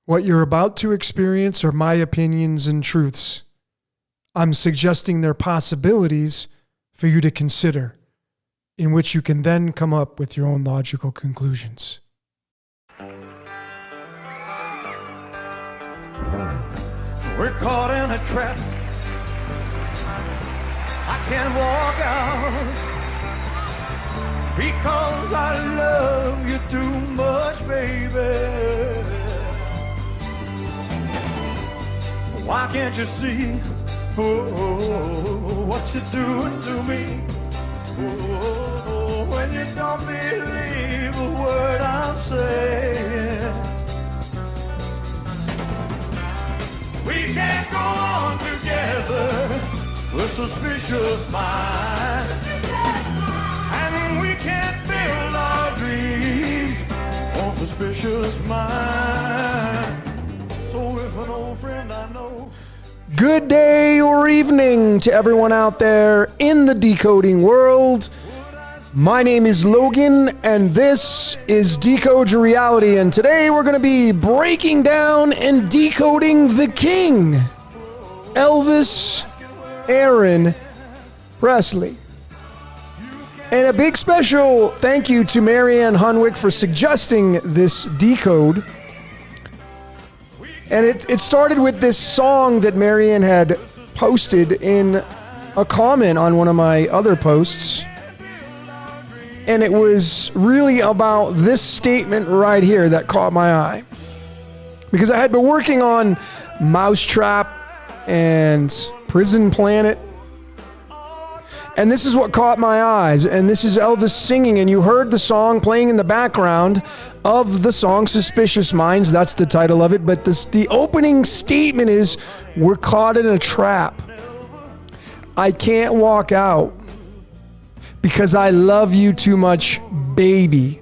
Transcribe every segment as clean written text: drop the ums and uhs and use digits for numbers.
What you're about to experience are my opinions and truths. I'm suggesting they're possibilities for you to consider, in which you can then come up with your own logical conclusions. We're caught in a trap. I can't walk out because I love you too much, baby. Why can't you see what you're doing to me? When you don't believe a word I'm saying. We can't go on together with suspicious minds, and we can't build our dreams on suspicious minds. So if an old friend I know. Good day or evening to everyone out there in the decoding world. My name is Logan, and this is Decode Your Reality, and today we're going to be breaking down and decoding the king, Elvis Aaron Presley. And a big special thank you to Marianne Hunwick for suggesting this decode. And it started with this song that Marianne had posted in a comment on one of my other posts. And it was really about this statement right here that caught my eye. Because I had been working on Mousetrap and Prison Planet. And this is what caught my eyes. And this is Elvis singing. And you heard the song playing in the background of the song Suspicious Minds. That's the title of it. But the opening statement is, we're caught in a trap. I can't walk out because I love you too much, baby.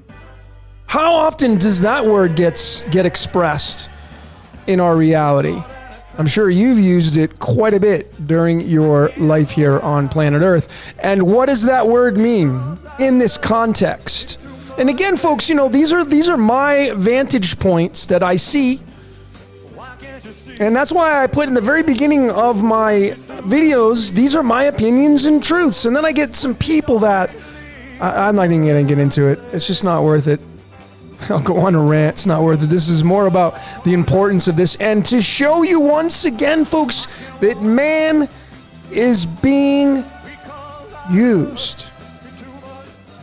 How often does that word get expressed in our reality? I'm sure you've used it quite a bit during your life here on planet Earth. And what does that word mean in this context? And again, folks, you know, these are my vantage points that I see. And that's why I put in the very beginning of my videos, these are my opinions and truths. And then I get some people that, I'm not even going to get into it. It's just not worth it. I'll go on a rant. It's not worth it. This is more about the importance of this. And to show you once again, folks, that man is being used.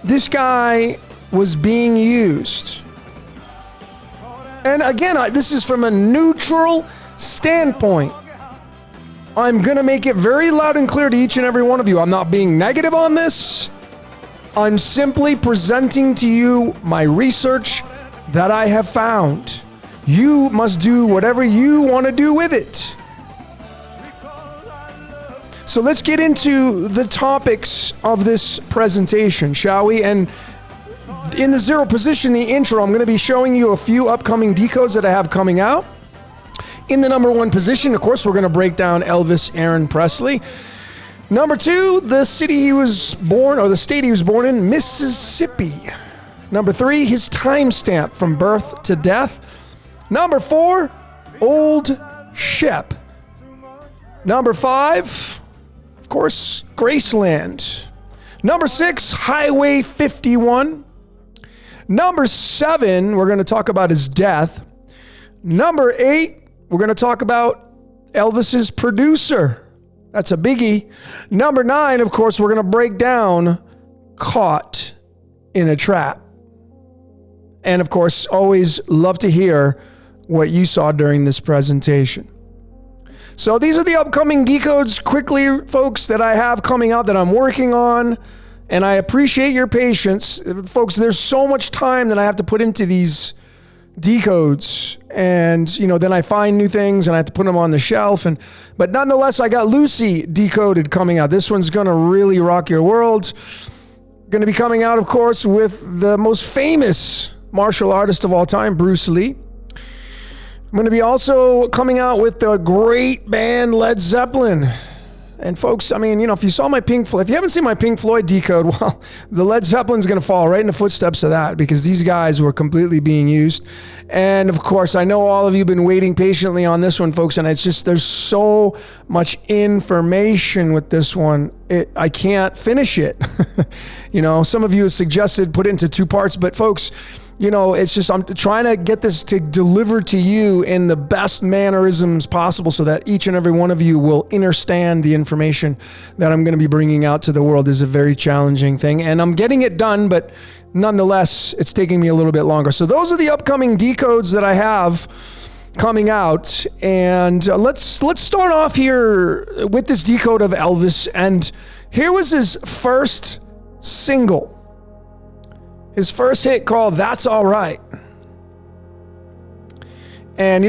This guy was being used. And again, this is from a neutral standpoint. I'm going to make it very loud and clear to each and every one of you. I'm not being negative on this. I'm simply presenting to you my research that I have found. You must do whatever you want to do with it. So let's get into the topics of this presentation, shall we? And in the zero position, the intro, I'm going to be showing you a few upcoming decodes that I have coming out. In the number one position, of course, we're going to break down Elvis Aaron Presley. Number two, the city he was born, or the state he was born in, Mississippi. Number three, his timestamp from birth to death. Number four, Old Shep. Number five, of course, Graceland. Number six, Highway 51. Number seven, we're going to talk about his death. Number eight, we're going to talk about Elvis's producer. That's a biggie. Number nine, of course, we're going to break down Caught in a Trap. And of course, always love to hear what you saw during this presentation. So these are the upcoming decodes quickly, folks, that I have coming out that I'm working on. And I appreciate your patience. Folks, there's so much time that I have to put into these decodes, and you know, then I find new things and I have to put them on the shelf. But nonetheless, I got Lucy decoded coming out. This one's gonna really rock your world. Gonna be coming out, of course, with the most famous martial artist of all time, Bruce Lee. I'm gonna be also coming out with the great band Led Zeppelin. And folks, I mean, if you saw my if you haven't seen my Pink Floyd decode, well, the Led Zeppelin's going to fall right in the footsteps of that, because these guys were completely being used. And of course, I know all of you have been waiting patiently on this one, folks, and it's just, there's so much information with this one. I can't finish it. Some of you have suggested put it into 2 parts, but folks, it's just, I'm trying to get this to deliver to you in the best mannerisms possible so that each and every one of you will understand the information that I'm going to be bringing out to the world. Is a very challenging thing, and I'm getting it done, but nonetheless, it's taking me a little bit longer. So those are the upcoming decodes that I have coming out, and let's start off here with this decode of Elvis. And here was his first single. His first hit called That's All Right. And,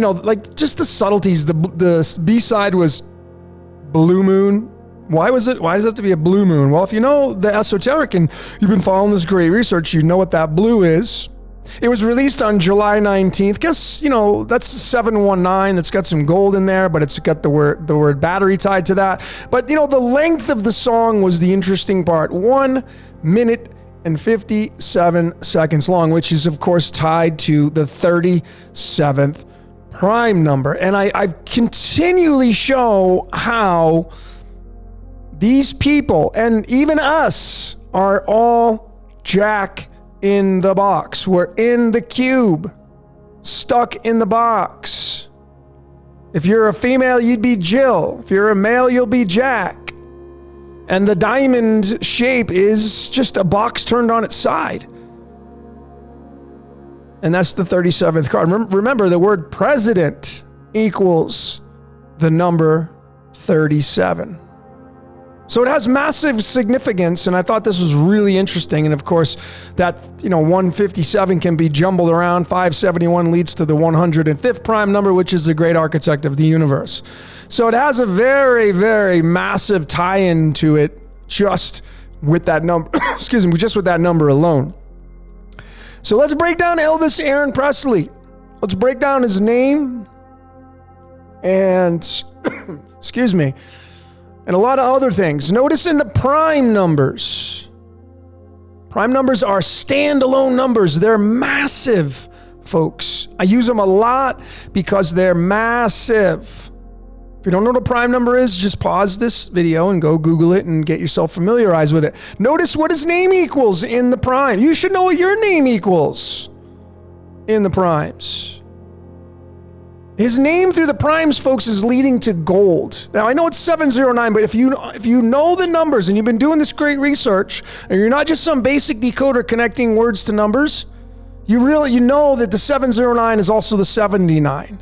just the subtleties. The B-side was Blue Moon. Why does it have to be a blue moon? Well, if you know the esoteric and you've been following this great research, you know what that blue is. It was released on July 19th. Guess, that's 719. That's got some gold in there, but it's got the word battery tied to that. But, the length of the song was the interesting part. 1 minute and 57 seconds long, which is, of course, tied to the 37th prime number. And I continually show how these people, and even us, are all Jack in the box. We're in the cube, stuck in the box. If you're a female, you'd be Jill. If you're a male, you'll be Jack. And the diamond shape is just a box turned on its side. And that's the 37th card. Remember, the word president equals the number 37. So it has massive significance, and I thought this was really interesting. And of course, that 157 can be jumbled around. 571 leads to the 105th prime number, which is the great architect of the universe. So it has a very, very massive tie-in to it just with that number. Excuse me, just with that number alone. So let's break down Elvis Aaron Presley. Let's break down his name and excuse me, and a lot of other things. Notice in the prime numbers. Prime numbers are standalone numbers. They're massive, folks. I use them a lot because they're massive. If you don't know what a prime number is, just pause this video and go Google it and get yourself familiarized with it. Notice what his name equals in the prime. You should know what your name equals in the primes. His name through the primes, folks, is leading to gold. Now, I know it's 709, but if you know the numbers and you've been doing this great research, and you're not just some basic decoder connecting words to numbers, you know that the 709 is also the 79.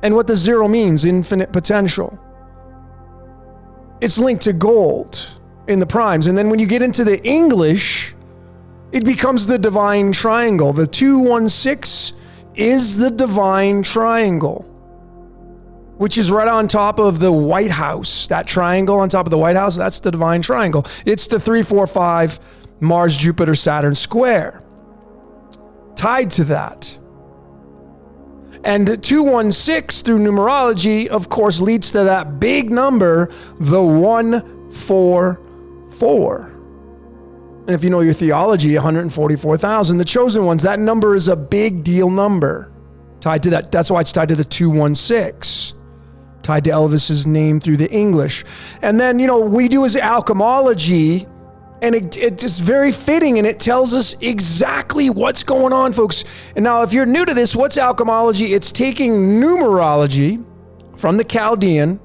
And what the 0 means, infinite potential. It's linked to gold in the primes. And then when you get into the English, it becomes the divine triangle. The 216 is the divine triangle, which is right on top of the White House. That triangle on top of the White House, that's the divine triangle. It's the 345 Mars, Jupiter, Saturn square. Tied to that. And 216 through numerology, of course, leads to that big number, the 144. And if you know your theology, 144,000, the chosen ones, that number is a big deal number. Tied to that. That's why it's tied to the 216. Tied to Elvis's name through the English. And then, we do his alchemology, and it's just very fitting, and it tells us exactly what's going on, folks. And now, if you're new to this, what's alchemology? It's taking numerology from the Chaldean.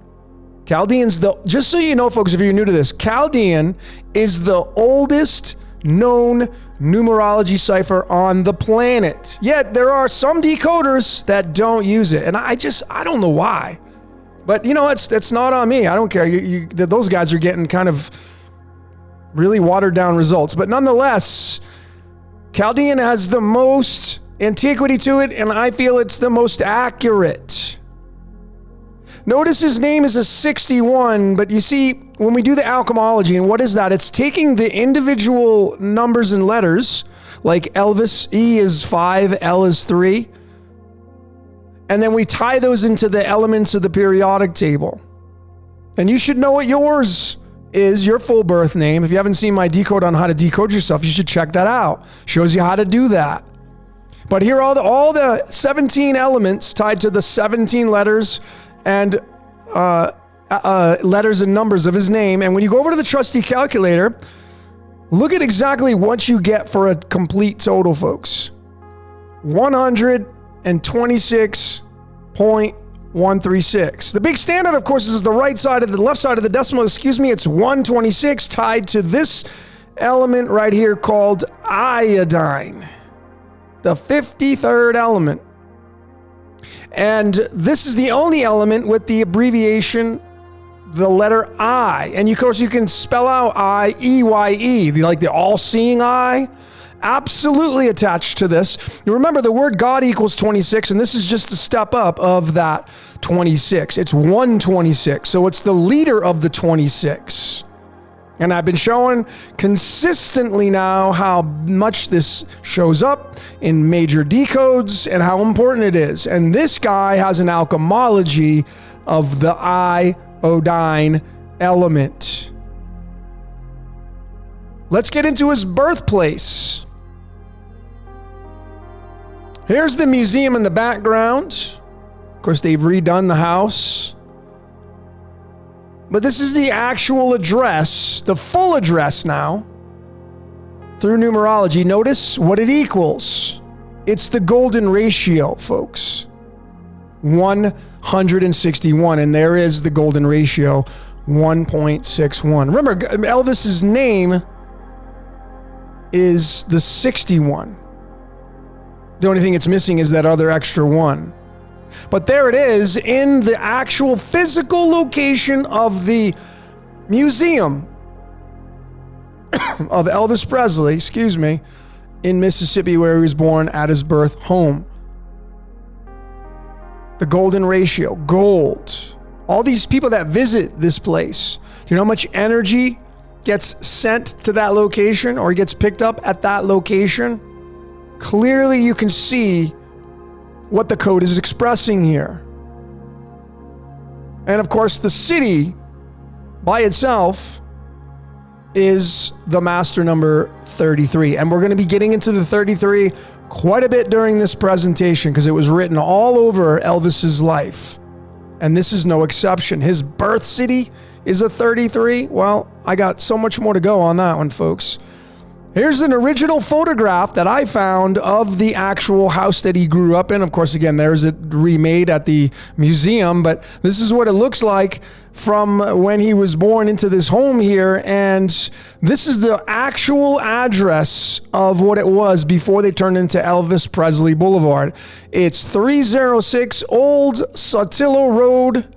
Chaldean's just so you know, folks, if you're new to this, Chaldean is the oldest known numerology cipher on the planet. Yet, there are some decoders that don't use it. And I don't know why. But, it's not on me. I don't care. Those guys are getting kind of really watered down results. But nonetheless, Chaldean has the most antiquity to it, and I feel it's the most accurate. Notice his name is a 61, but you see, when we do the alchemology, and what is that? It's taking the individual numbers and letters, like Elvis, E is 5, L is 3, and then we tie those into the elements of the periodic table. And you should know what yours is, your full birth name. If you haven't seen my decode on how to decode yourself, you should check that out. Shows you how to do that. But here are all the 17 elements tied to the 17 letters and letters and numbers of his name. And when you go over to the trusty calculator, look at exactly what you get for a complete total, folks. 126.136. The big standout, of course, is the left side of the decimal, it's 126 tied to this element right here called iodine, the 53rd element. And this is the only element with the abbreviation, the letter I. And of course, you can spell out I-E-Y-E, like the all-seeing eye. Absolutely attached to this. You remember the word God equals 26, and this is just a step up of that 26. It's 126, so it's the leader of the 26. And I've been showing consistently now how much this shows up in major decodes and how important it is. And this guy has an alchemology of the iodine element. Let's get into his birthplace. Here's the museum in the background. Of course, they've redone the house. But this is the actual address, the full address now, through numerology. Notice what it equals. It's the golden ratio, folks. 161. And there is the golden ratio, 1.61. Remember, Elvis's name is the 61. The only thing it's missing is that other extra one. But there it is in the actual physical location of the museum of Elvis Presley, in Mississippi, where he was born at his birth home. The golden ratio, gold. All these people that visit this place, do you know how much energy gets sent to that location or gets picked up at that location? Clearly you can see what the code is expressing here. And of course, the city by itself is the master number 33. And we're going to be getting into the 33 quite a bit during this presentation because it was written all over Elvis's life. And this is no exception. His birth city is a 33. Well, I got so much more to go on that one, folks. Here's an original photograph that I found of the actual house that he grew up in. Of course, again, there's it remade at the museum, but this is what it looks like from when he was born into this home here. And this is the actual address of what it was before they turned into Elvis Presley Boulevard. It's 306 Old Saltillo Road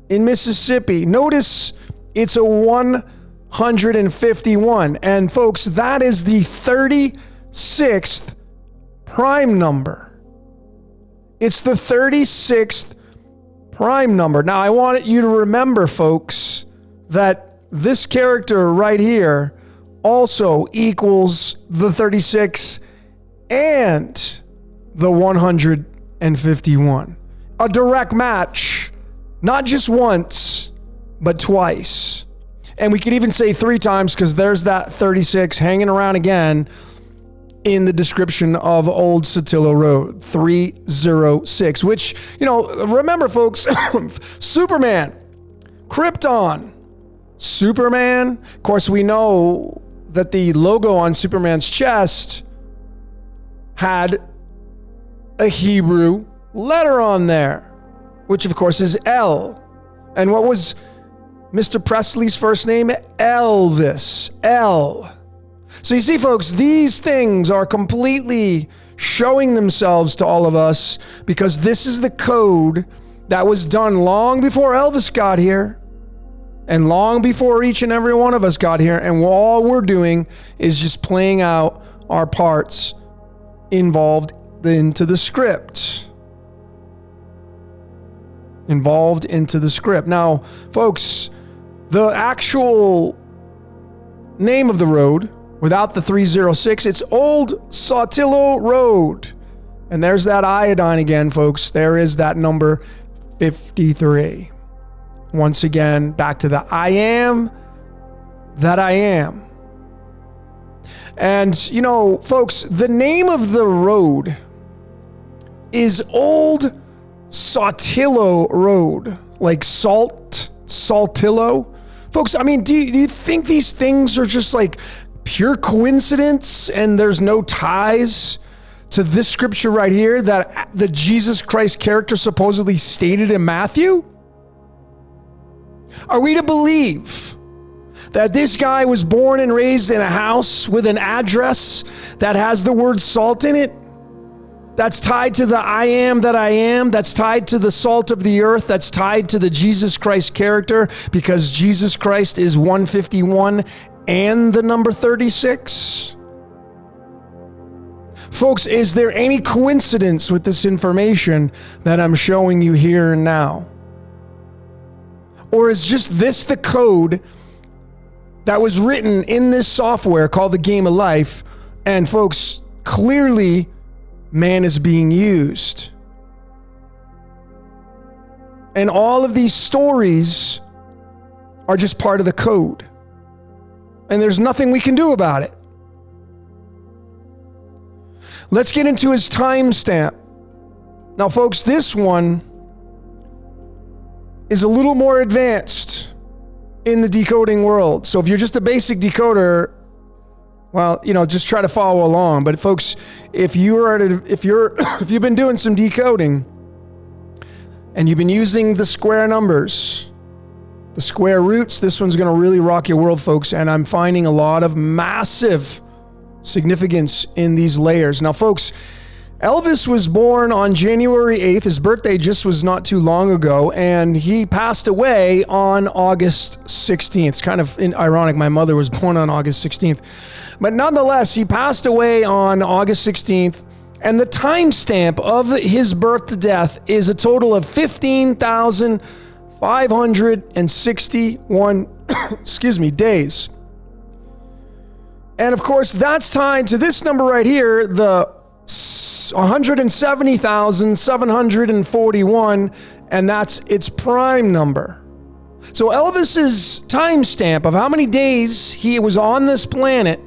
in Mississippi. Notice it's a 151. And folks, that is the 36th prime number. It's the 36th prime number. Now, I want you to remember, folks, that this character right here also equals the 36 and the 151. A direct match, not just once, but twice. And we could even say 3 times because there's that 36 hanging around again in the description of Old Saltillo Road, 306, which, remember, folks, Superman, Krypton, Superman. Of course, we know that the logo on Superman's chest had a Hebrew letter on there, which, of course, is L. And what was Mr. Presley's first name? Elvis. L. So you see, folks, these things are completely showing themselves to all of us because this is the code that was done long before Elvis got here and long before each and every one of us got here. And all we're doing is just playing out our parts involved into the script. Involved into the script. Now, folks, the actual name of the road, without the 306, it's Old Saltillo Road. And there's that iodine again, folks. There is that number 53. once again back to the I am that I am. And, you know, folks, the name of the road is Old Saltillo Road, like Saltillo. Folks, I mean, do you think these things are just like pure coincidence and there's no ties to this scripture right here that the Jesus Christ character supposedly stated in Matthew? Are we to believe that this guy was born and raised in a house with an address that has the word salt in it? That's tied to the I am that I am. That's tied to the salt of the earth. That's tied to the Jesus Christ character, because Jesus Christ is 151 and the number 36. Folks, is there any coincidence with this information that I'm showing you here and now? Or is just this the code that was written in this software called the Game of Life? And folks, clearly man is being used. And all of these stories are just part of the code. And there's nothing we can do about it. Let's get into his timestamp. Now, folks, this one is a little more advanced in the decoding world. So if you're just a basic decoder, well, you know, just try to follow along. But folks, if you've been doing some decoding and you've been using the square numbers, the square roots, this one's going to really rock your world, folks. And I'm finding a lot of massive significance in these layers. Now, folks, Elvis was born on January 8th. His birthday just was not too long ago, and he passed away on August 16th. It's kind of ironic. My mother was born on August 16th. But nonetheless, he passed away on August 16th, and the timestamp of his birth to death is a total of 15,561 days. And of course, that's tied to this number right here, the 170,741, and that's its prime number. So Elvis's timestamp of how many days he was on this planet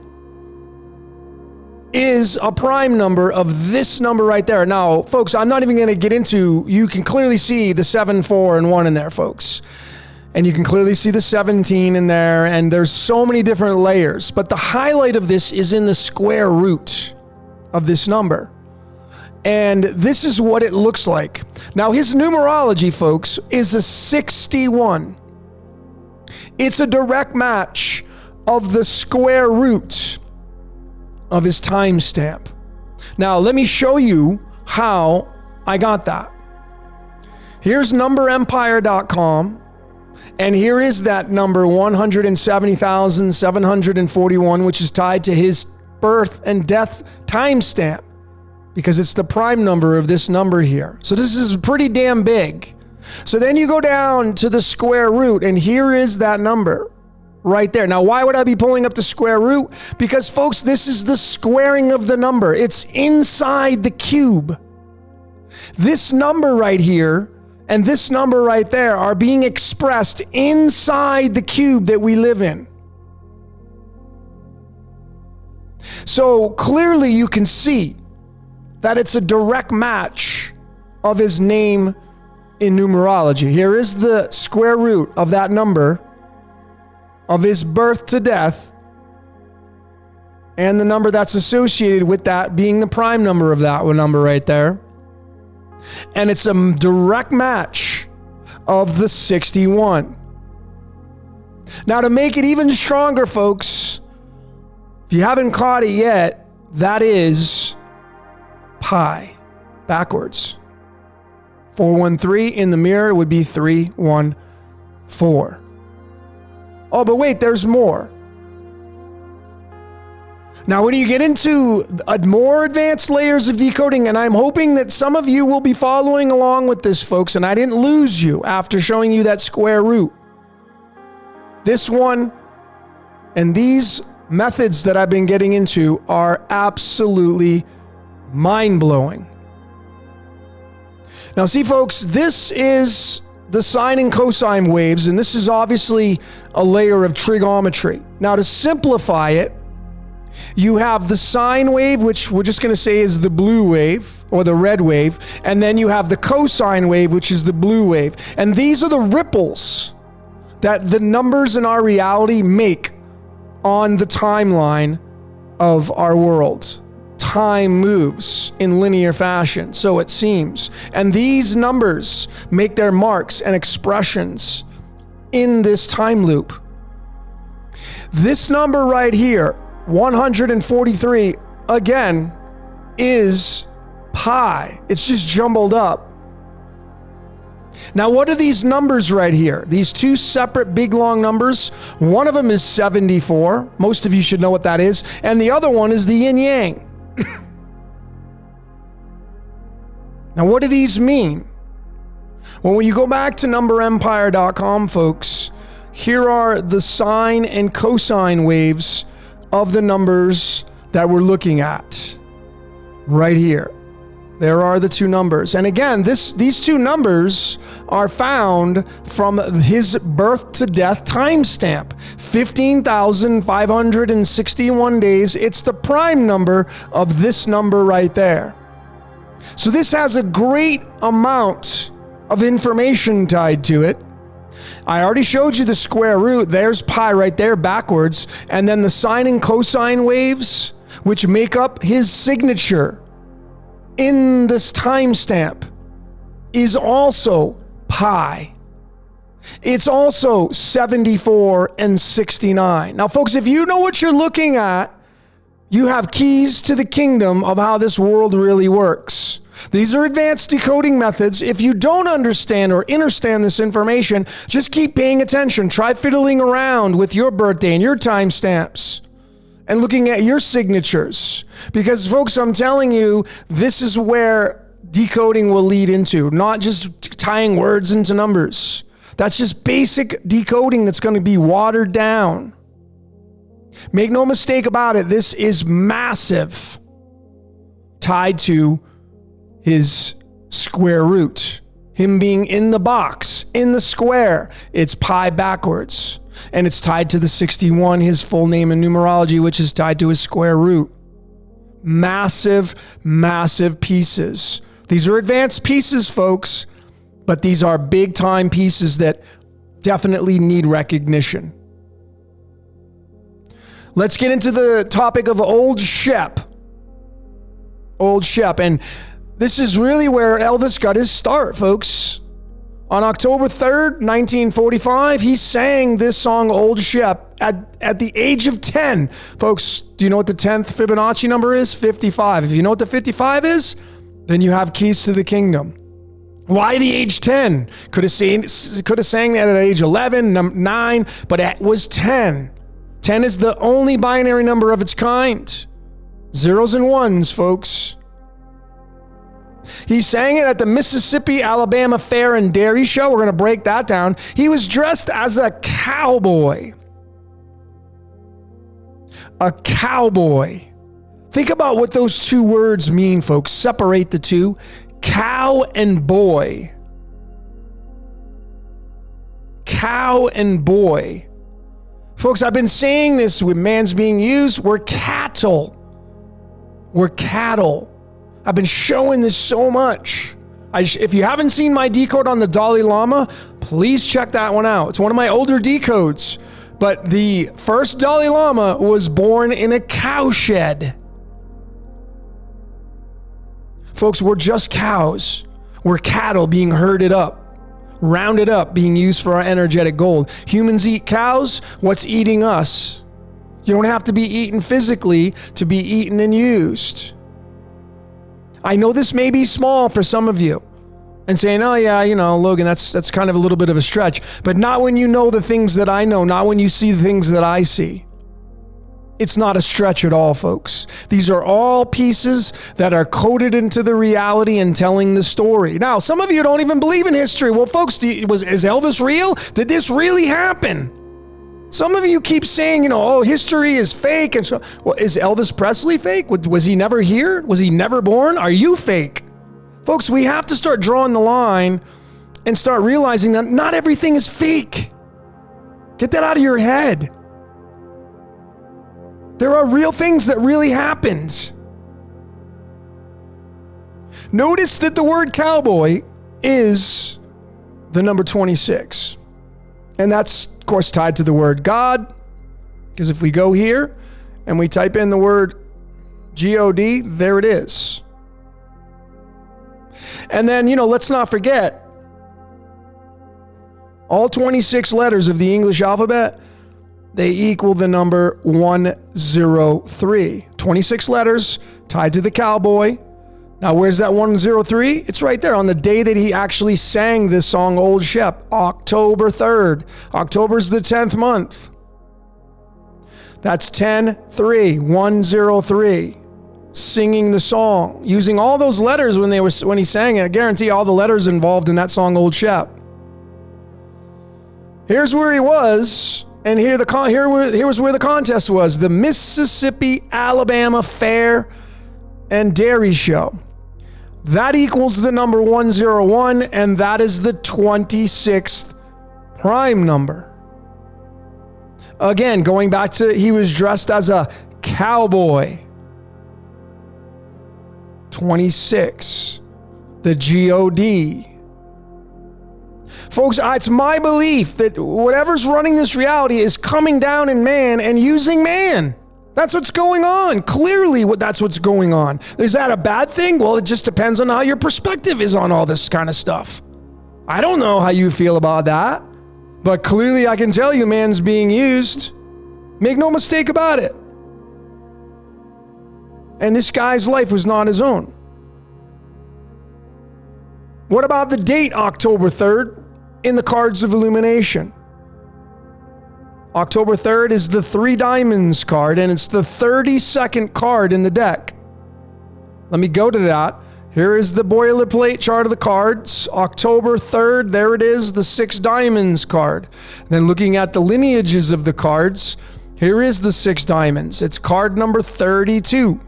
is a prime number of this number right there. Now, folks, I'm not even going to get into, you can clearly see the 7, 4, and 1 in there, folks. And you can clearly see the 17 in there, and there's so many different layers. But the highlight of this is in the square root of this number. And this is what it looks like. Now, his numerology, folks, is a 61. It's a direct match of the square root of his timestamp. Now, let me show you how I got that. Here's numberempire.com. And here is that number 170,741, which is tied to his birth and death timestamp, because it's the prime number of this number here. So this is pretty damn big. So then you go down to the square root, and here is that number right there. Now, why would I be pulling up the square root? Because, folks, this is the squaring of the number. It's inside the cube. This number right here and this number right there are being expressed inside the cube that we live in. So clearly you can see that it's a direct match of his name in numerology. Here is the square root of that number of his birth to death, and the number that's associated with that being the prime number of that number right there. And it's a direct match of the 61. Now, to make it even stronger, folks, if you haven't caught it yet, that is pi backwards. 413 in the mirror would be 314. Oh, but wait, there's more. Now, when you get into more advanced layers of decoding, and I'm hoping that some of you will be following along with this, folks, and I didn't lose you after showing you that square root. This one and these methods that I've been getting into are absolutely mind-blowing. Now, see, folks, this is the sine and cosine waves, and this is obviously a layer of trigonometry. Now, to simplify it, you have the sine wave, which we're just going to say is the blue wave or the red wave, and then you have the cosine wave, which is the blue wave. And these are the ripples that the numbers in our reality make on the timeline of our world. Time moves in linear fashion, so it seems. And these numbers make their marks and expressions in this time loop. This number right here, 143, again, is pi. It's just jumbled up. Now, what are these numbers right here? These two separate big long numbers. One of them is 74. Most of you should know what that is. And the other one is the yin yang. Now, what do these mean? Well, when you go back to numberempire.com, folks, here are the sine and cosine waves of the numbers that we're looking at. Right here. There are the two numbers. And again, these two numbers are found from his birth to death timestamp. 15,561 days. It's the prime number of this number right there. So this has a great amount of information tied to it. I already showed you the square root. There's pi right there backwards. And then the sine and cosine waves, which make up his signature in this timestamp, is also pi. It's also 74 and 69. Now, folks, if you know what you're looking at, you have keys to the kingdom of how this world really works. These are advanced decoding methods. If you don't understand or understand this information, just keep paying attention. Try fiddling around with your birthday and your timestamps and looking at your signatures. Because, folks, I'm telling you, this is where decoding will lead into, not just tying words into numbers. That's just basic decoding that's going to be watered down. Make no mistake about it, this is massive, tied to his square root. Him being in the box, in the square, it's pi backwards. And it's tied to the 61, his full name in numerology, which is tied to his square root. Massive, massive pieces. These are advanced pieces, folks, but these are big time pieces that definitely need recognition. Let's get into the topic of Old Shep. Old Shep. And this is really where Elvis got his start, folks. On October 3rd, 1945, he sang this song, Old Shep, at the age of 10. Folks, do you know what the 10th Fibonacci number is? 55. If you know what the 55 is, then you have keys to the kingdom. Why the age 10? Could have sang that at age 11, 9, but it was 10. 10 is the only binary number of its kind. Zeros and ones, folks. He sang it at the Mississippi Alabama Fair and Dairy Show. We're going to break that down. He was dressed as a cowboy. A cowboy. Think about what those two words mean, folks. Separate the two. Cow and boy. Cow and boy. Folks, I've been saying this with man's being used. We're cattle. We're cattle. I've been showing this so much. If you haven't seen my decode on the Dalai Lama, please check that one out. It's one of my older decodes. But the first Dalai Lama was born in a cowshed. Folks, we're just cows. We're cattle being herded up, rounded up, being used for our energetic gold. Humans eat cows. What's eating us? You don't have to be eaten physically to be eaten and used. I know this may be small for some of you and saying, oh yeah, Logan, that's kind of a little bit of a stretch, but not when you know the things that I know, not when you see the things that I see. It's not a stretch at all, folks. These are all pieces that are coded into the reality and telling the story. Now, some of you don't even believe in history. Well, folks, is Elvis real? Did this really happen? Some of you keep saying, history is fake. And so, well, is Elvis Presley fake? Was he never here? Was he never born? Are you fake? Folks, we have to start drawing the line and start realizing that not everything is fake. Get that out of your head. There are real things that really happened. Notice that the word cowboy is the number 26. And that's, of course, tied to the word God. Because if we go here and we type in the word G-O-D, there it is. And then, let's not forget, all 26 letters of the English alphabet, they equal the number 103. 26 letters tied to the cowboy. Now, where's that 103? It's right there on the day that he actually sang this song, Old Shep, October 3rd. October's the 10th month. That's 10-3, 103. Singing the song, using all those letters when he sang it. I guarantee all the letters involved in that song, Old Shep. Here's where he was, and here was where the contest was: the Mississippi Alabama Fair and Dairy Show. That equals the number 101, and that is the 26th prime number. Again, going back to he was dressed as a cowboy. 26, the G-O-D. Folks, it's my belief that whatever's running this reality is coming down in man and using man. That's what's going on. Clearly, that's what's going on. Is that a bad thing? Well, it just depends on how your perspective is on all this kind of stuff. I don't know how you feel about that, but clearly I can tell you man's being used. Make no mistake about it. And this guy's life was not his own. What about the date, October 3rd, in the cards of illumination? October 3rd is the 3 diamonds card, and it's the 32nd card in the deck. Let me go to that. Here is the boilerplate chart of the cards. October 3rd, there it is, the 6 diamonds card. Then looking at the lineages of the cards, here is the 6 diamonds. It's card number 32.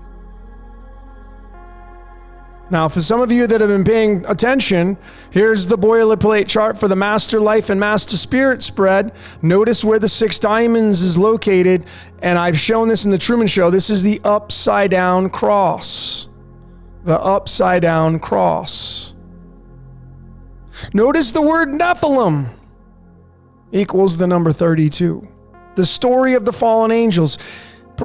Now, for some of you that have been paying attention, here's the boilerplate chart for the Master Life and Master Spirit spread. Notice where the 6 diamonds is located, and I've shown this in the Truman Show. This is the upside down cross. The upside down cross. Notice the word Nephilim equals the number 32. The story of the fallen angels.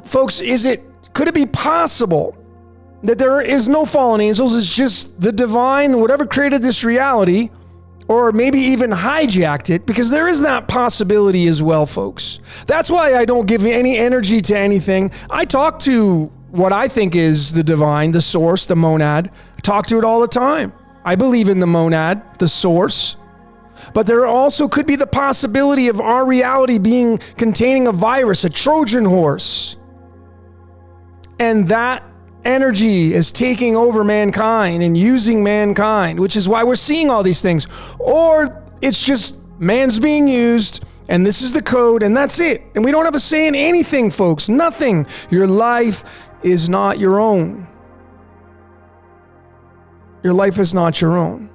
Folks, could it be possible that there is no fallen angels? It's just the divine, whatever created this reality, or maybe even hijacked it, because there is that possibility as well, folks. That's why I don't give any energy to anything. I talk to what I think is the divine, the source, the monad. I talk to it all the time. I believe in the monad, the source. But there also could be the possibility of our reality containing a virus, a Trojan horse. And that energy is taking over mankind and using mankind, which is why we're seeing all these things. Or it's just man's being used, and this is the code, and that's it. And we don't have a say in anything, folks. Nothing. Your life is not your own. Your life is not your own.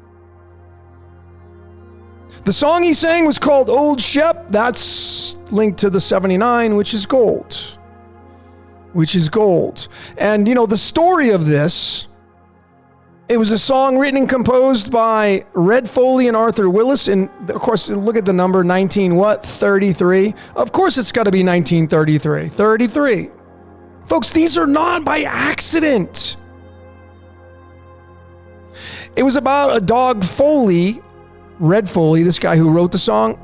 The song he sang was called Old Shep. That's linked to the 79, which is gold. And, the story of this, it was a song written and composed by Red Foley and Arthur Willis. And, of course, look at the number, 33. Of course, it's got to be 1933. 33. Folks, these are not by accident. It was about a dog, Foley, Red Foley, this guy who wrote the song.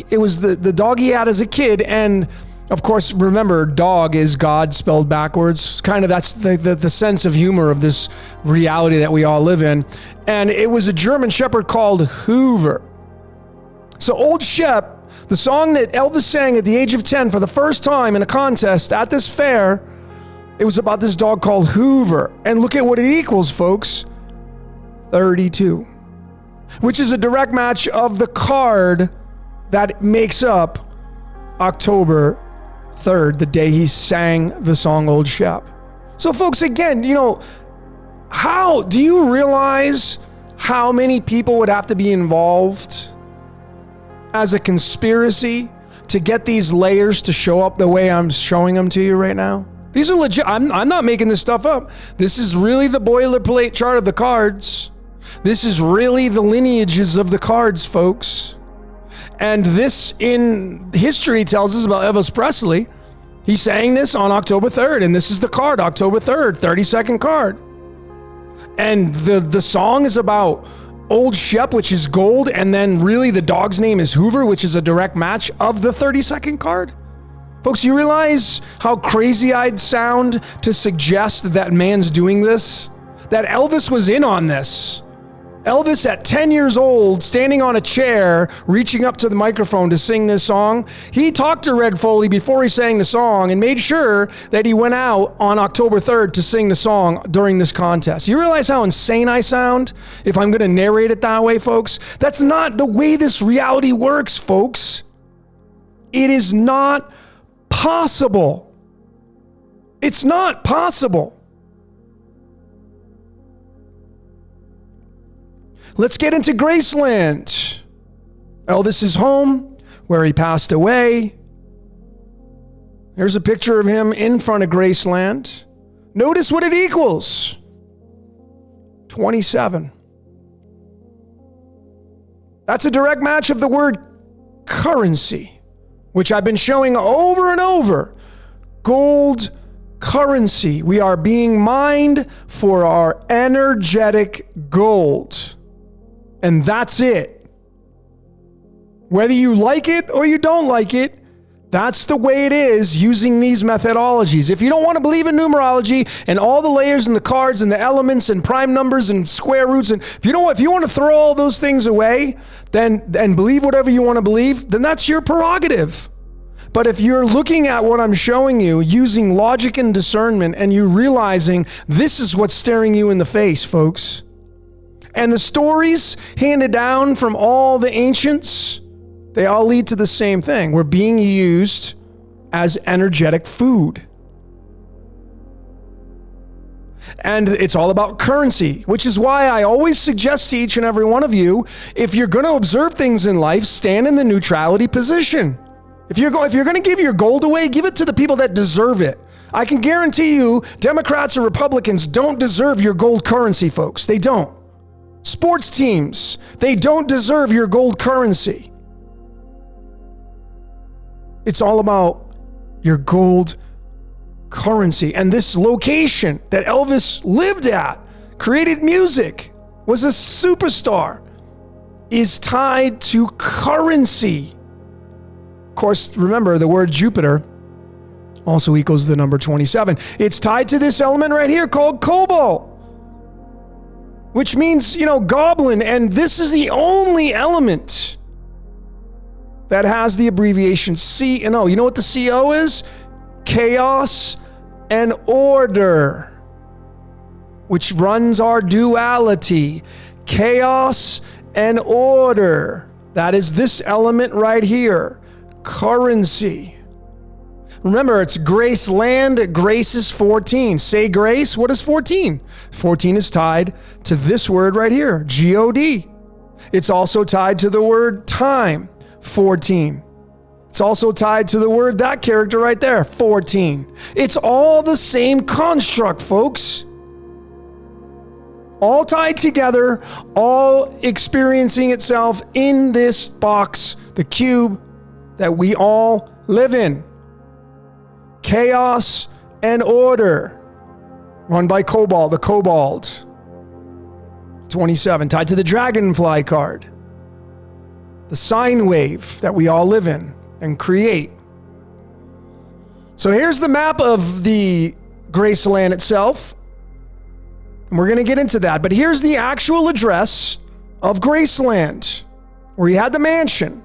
It was the dog he had as a kid, and of course, remember, dog is God spelled backwards. That's the sense of humor of this reality that we all live in. And it was a German Shepherd called Hoover. So Old Shep, the song that Elvis sang at the age of 10 for the first time in a contest at this fair, it was about this dog called Hoover. And look at what it equals, folks. 32. Which is a direct match of the card that makes up October 3rd, the day he sang the song Old Shep. So folks, again, how do you realize how many people would have to be involved as a conspiracy to get these layers to show up the way I'm showing them to you right now? These are legit. I'm not making this stuff up. This is really the boilerplate chart of the cards. This is really the lineages of the cards, folks. And this in history tells us about Elvis Presley. He sang this on October 3rd, and this is the card, October 3rd, 32nd card. And the song is about Old Shep, which is gold, and then really the dog's name is Hoover, which is a direct match of the 32nd card. Folks, you realize how crazy I'd sound to suggest that man's doing this? That Elvis was in on this. Elvis at 10 years old, standing on a chair, reaching up to the microphone to sing this song. He talked to Red Foley before he sang the song and made sure that he went out on October 3rd to sing the song during this contest. You realize how insane I sound if I'm going to narrate it that way, folks? That's not the way this reality works, folks. It is not possible. It's not possible. Let's get into Graceland. Elvis's home, where he passed away. Here's a picture of him in front of Graceland. Notice what it equals. 27. That's a direct match of the word currency, which I've been showing over and over. Gold currency. We are being mined for our energetic gold. And that's it. Whether you like it or you don't like it, that's the way it is using these methodologies. If you don't want to believe in numerology and all the layers and the cards and the elements and prime numbers and square roots, and if you want to throw all those things away, then and believe whatever you want to believe, then that's your prerogative. But if you're looking at what I'm showing you using logic and discernment, and you realizing this is what's staring you in the face, folks. And the stories handed down from all the ancients, they all lead to the same thing. We're being used as energetic food. And it's all about currency, which is why I always suggest to each and every one of you, if you're going to observe things in life, stand in the neutrality position. If you're going to give your gold away, give it to the people that deserve it. I can guarantee you, Democrats or Republicans don't deserve your gold currency, folks. They don't. Sports teams, they don't deserve your gold currency. It's all about your gold currency. And this location that Elvis lived at, created music, was a superstar, is tied to currency. Of course, remember the word Jupiter also equals the number 27. It's tied to this element right here called cobalt, which means, goblin. And this is the only element that has the abbreviation C and O. You know what the CO is? Chaos and order, which runs our duality. Chaos and order. That is this element right here. Currency. Remember, it's Graceland. Grace is 14. Say grace. What is 14? 14 is tied to this word right here, G-O-D. It's also tied to the word time, 14. It's also tied to the word, that character right there, 14. It's all the same construct, folks. All tied together, all experiencing itself in this box, the cube that we all live in. Chaos and order, run by Cobalt, the Cobalt. 27, tied to the Dragonfly card. The sine wave that we all live in and create. So here's the map of the Graceland itself. And we're going to get into that. But here's the actual address of Graceland, where he had the mansion.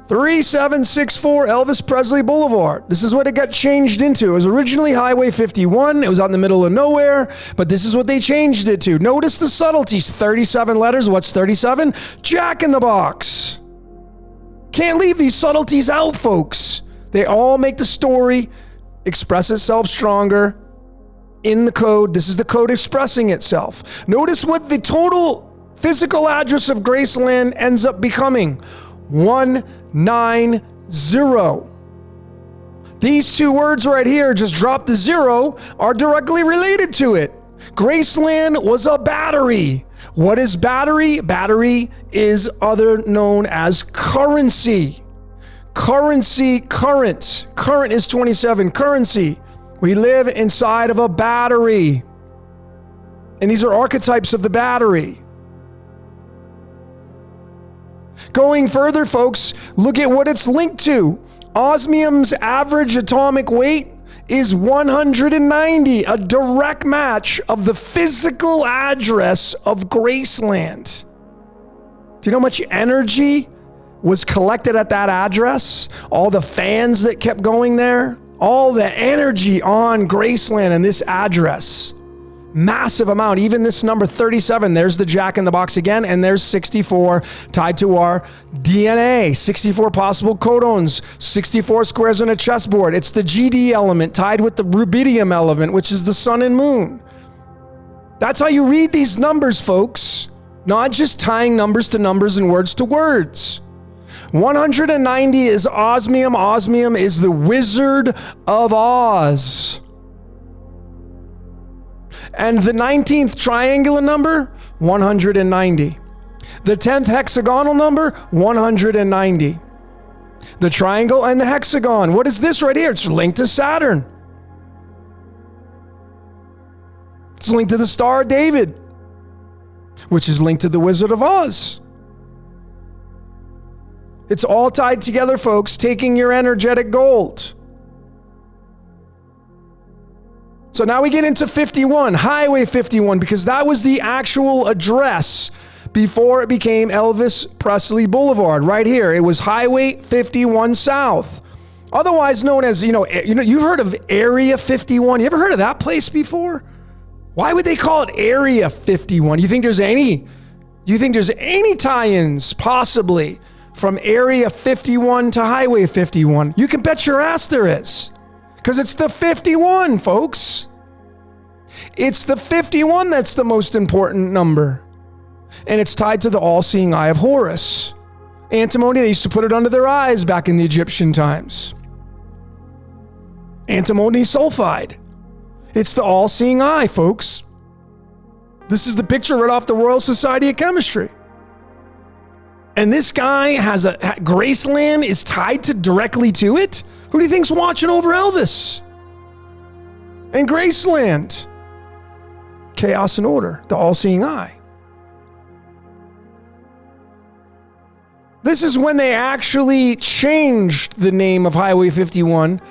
3764 Elvis Presley Boulevard. This is what it got changed into. It was originally Highway 51. It was out in the middle of nowhere, but this is what they changed it to. Notice the subtleties. 37 letters. What's 37? Jack in the Box. Can't leave these subtleties out, folks. They all make the story express itself stronger in the code. This is the code expressing itself. Notice what the total physical address of Graceland ends up becoming 190. These two words right here, just drop the zero, are directly related to it. Graceland was a battery. What is battery? Battery is other known as currency. Currency, current. Current is 27. Currency. We live inside of a battery. And these are archetypes of the battery. Going further, folks, look at what it's linked to. Osmium's average atomic weight is 190, a direct match of the physical address of Graceland. Do you know how much energy was collected at that address? All the fans that kept going there? All the energy on Graceland and this address. Massive amount. Even this number 37, there's the Jack in the Box again, and there's 64 tied to our DNA. 64 possible codons, 64 squares on a chessboard. It's the GD element tied with the rubidium element, which is the sun and moon. That's how you read these numbers, folks. Not just tying numbers to numbers and words to words. 190 is osmium. Osmium is the Wizard of Oz. And the 19th triangular number, 190. The 10th hexagonal number, 190. The triangle and the hexagon. What is this right here? It's linked to Saturn. It's linked to the Star of David, which is linked to the Wizard of Oz. It's all tied together, folks, taking your energetic gold. So now we get into 51, Highway 51, because that was the actual address before it became Elvis Presley Boulevard. Right here, it was Highway 51 South, otherwise known as, you've heard of Area 51. You ever heard of that place before? Why would they call it Area 51? You think there's any tie-ins possibly from Area 51 to Highway 51? You can bet your ass there is. Because it's the 51, folks. It's the 51 that's the most important number. And it's tied to the all-seeing eye of Horus. Antimony, they used to put it under their eyes back in the Egyptian times. Antimony sulfide. It's the all-seeing eye, folks. This is the picture right off the Royal Society of Chemistry. And this guy has Graceland is tied directly to it? Who do you think's watching over Elvis? And Graceland. Chaos and order, the all-seeing eye. This is when they actually changed the name of Highway 51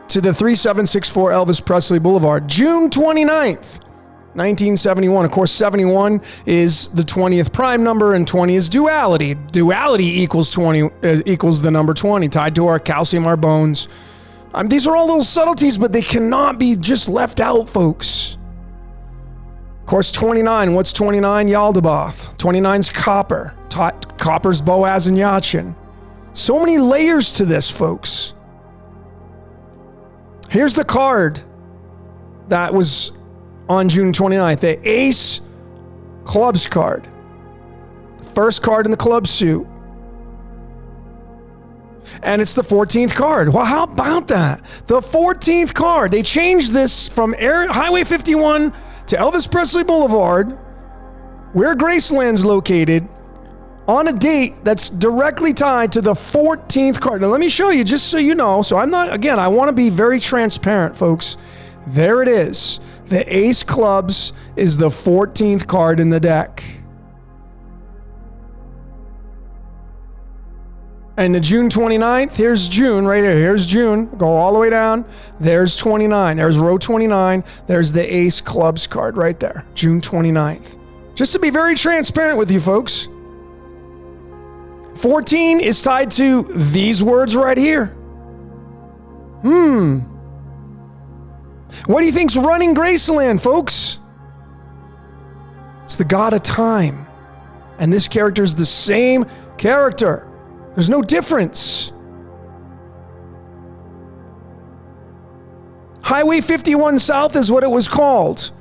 to the 3764 Elvis Presley Boulevard. June 29th, 1971. Of course, 71 is the 20th prime number and 20 is duality. Duality equals 20 equals the number 20, tied to our calcium, our bones. These are all little subtleties, but they cannot be just left out, folks. Of course, 29. What's 29? Yaldabaoth. 29's copper. Copper's Boaz and Yachin. So many layers to this, folks. Here's the card that was on June 29th. The Ace Clubs card. The first card in the club suit. And it's the 14th card. Well, how about that? The 14th card. They changed this from Highway 51 to Elvis Presley Boulevard, where Graceland's located, on a date that's directly tied to the 14th card. Now, let me show you, just so you know. So I want to be very transparent, folks. There it is. The Ace Clubs is the 14th card in the deck. And the June 29th, here's June right here. Here's June. Go all the way down. There's 29. There's row 29. There's the Ace Clubs card right there. June 29th. Just to be very transparent with you folks. 14 is tied to these words right here. What do you think's running Graceland, folks? It's the god of time. And this character is the same character. There's no difference. Highway 51 South is what it was called.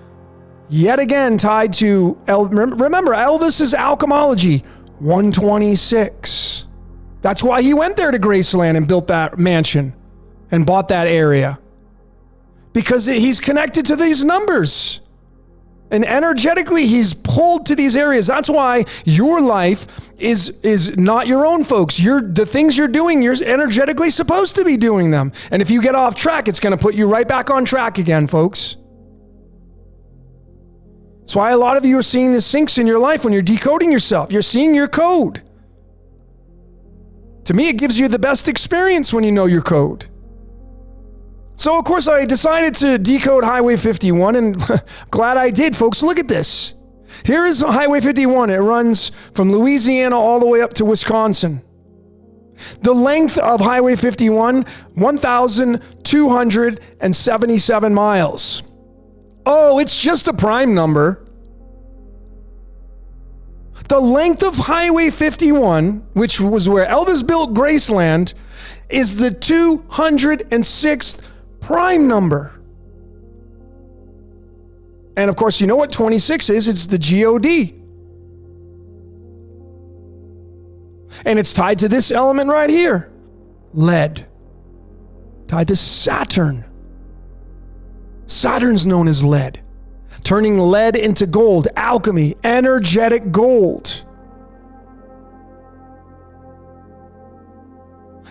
Yet again tied to, remember, Elvis's alchemology, 126. That's why he went there to Graceland and built that mansion and bought that area. Because he's connected to these numbers. And energetically, he's pulled to these areas. That's why your life is not your own, folks. The things you're doing, you're energetically supposed to be doing them. And if you get off track, it's going to put you right back on track again, folks. That's why a lot of you are seeing the sinks in your life when you're decoding yourself. You're seeing your code. To me, it gives you the best experience when you know your code. So, of course, I decided to decode Highway 51, and glad I did, folks. Look at this. Here is Highway 51. It runs from Louisiana all the way up to Wisconsin. The length of Highway 51, 1,277 miles. Oh, it's just a prime number. The length of Highway 51, which was where Elvis built Graceland, is the 206th prime number. And of course, you know what 26 is? It's the GOD. And it's tied to this element right here. Lead. Tied to Saturn. Saturn's known as lead. Turning lead into gold. Alchemy. Energetic gold.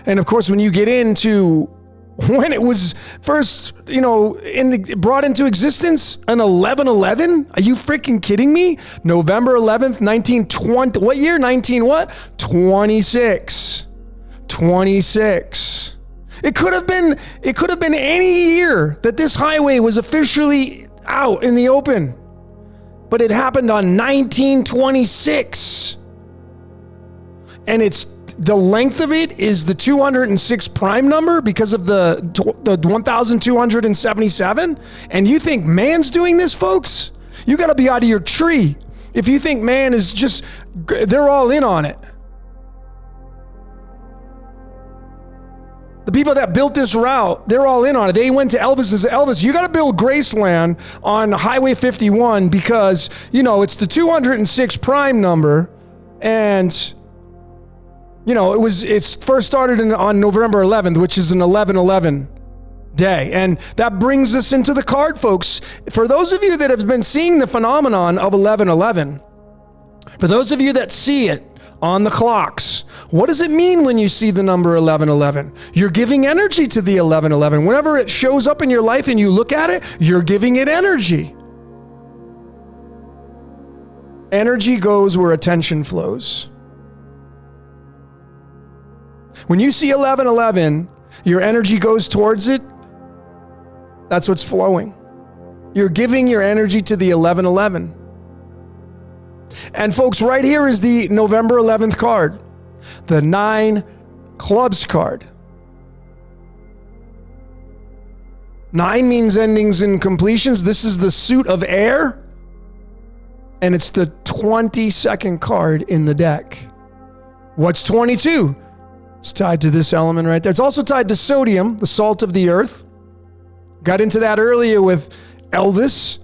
And of course, when you get into when it was first, brought into existence, an 1111? Are you freaking kidding me? November 11th, 1920. What year? 26. 26. It could have been any year that this highway was officially out in the open. But it happened on 1926. And the length of it is the 206 prime number because of the 1,277. And you think man's doing this, folks? You got to be out of your tree. If you think man is just, they're all in on it. The people that built this route, they're all in on it. They went to Elvis, you got to build Graceland on Highway 51 because, it's the 206 prime number. And it's first started on November 11th, which is an 11/11 day. And that brings us into the card, folks. For those of you that have been seeing the phenomenon of 11/11, for those of you that see it on the clocks, what does it mean when you see the number 11/11? You're giving energy to the 11/11. Whenever it shows up in your life and you look at it, you're giving it energy. Energy goes where attention flows. When you see 11/11, your energy goes towards it. That's what's flowing. You're giving your energy to the 11/11. And folks, right here is the November 11th card, the 9 clubs card. 9 means endings and completions. This is the suit of air. And it's the 22nd card in the deck. What's 22? It's tied to this element right there. It's also tied to sodium, the salt of the earth. Got into that earlier with Elvis,